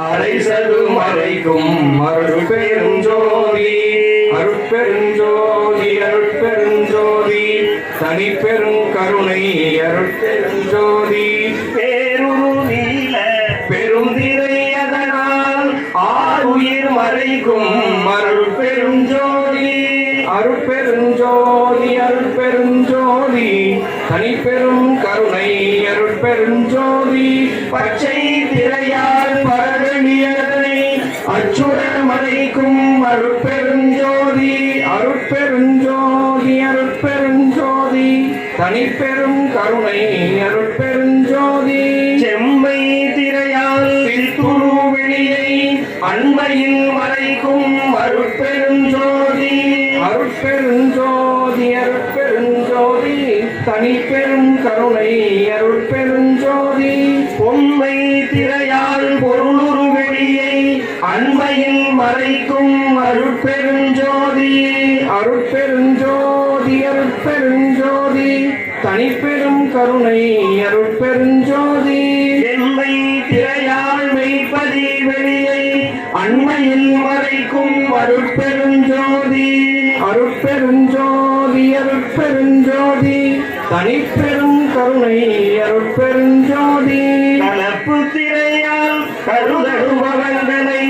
அரைசது மறைக்கும் அருட்பெருஞ்சோதி அருட்பெருஞ்சோதி அருட்பெருஞ்சோதி தனிப்பெரும் கருணை அருட்பெருஞ்சோதி பேருரு நீல பெருந்திரை அதனால் ஆறுயிர் மறைக்கும் அருட்பெருஞ்சோதி அருட்பெருஞ்சோதி அருட்பெருஞ்சோதி தனிப்பெரும் கருணை அருட்பெருஞ்சோதி பச்சை திரையால் பரவெளியதனை அச்சுடன் மறைக்கும் அருட்பெருஞ்சோதி அருட்பெருஞ்சோதி அருட்பெருஞ்சோதி தனிப்பெரும் கருணை அருட்பெருஞ்சோதி செம்மை திரையால் சித்துரு வெளியை அண்மையில் மறைக்கும் அருட்பெருஞ்சோதி அருட்பெருஞ்சோதி அருட்பெருஞ்சோதி தனிப்பெரும் கருணை அருட்பெருஞ்சோதி பொம்மை திரையால் பொருளுரு வெளியை அண்மையில் மறைக்கும் அருட்பெருஞ்சோதி அருட்பெருஞ்சோதி அருட்பெருஞ்சோதி தனிப்பெரும் கருணை அருட்பெருஞ்சோதி எம்மை திரையால் மெய்ப்பதி வெளியை அண்மையில் மறைக்கும் அருட்பெருஞ்சோதி அருட்பெருஞ்சோதி அருட்பெருஞ்சோதி தனிப்பெரும் கருணை அருட்பெருஞ்சோதி கலப்பு திரையால் கருதடுபவங்களை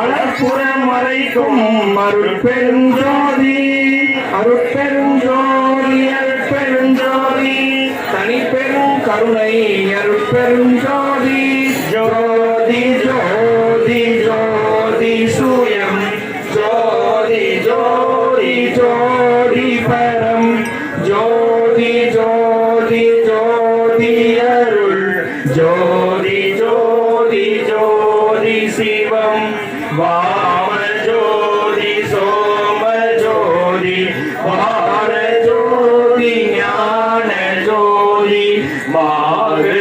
அளப்புறம் மறைக்கும் அருட்பெருஞ்சோதி அருட்பெருஞ்சோதி அருட்பெருஞ்சோதி தனிப்பெரும் கருணை அருட்பெருஞ்சோதி ஜோதி ஜோதி ஜோதி சூயம் ஜோதி ஜோதி ஜோதி பரம் ஜோதி ஜோதி ஜோதி அருள் ஜோதி ஜோதி ஜோதி சிவம் வாம ஜோதி சோம ஜோதி வார ஜோதி ஞான ஜோதி மாறு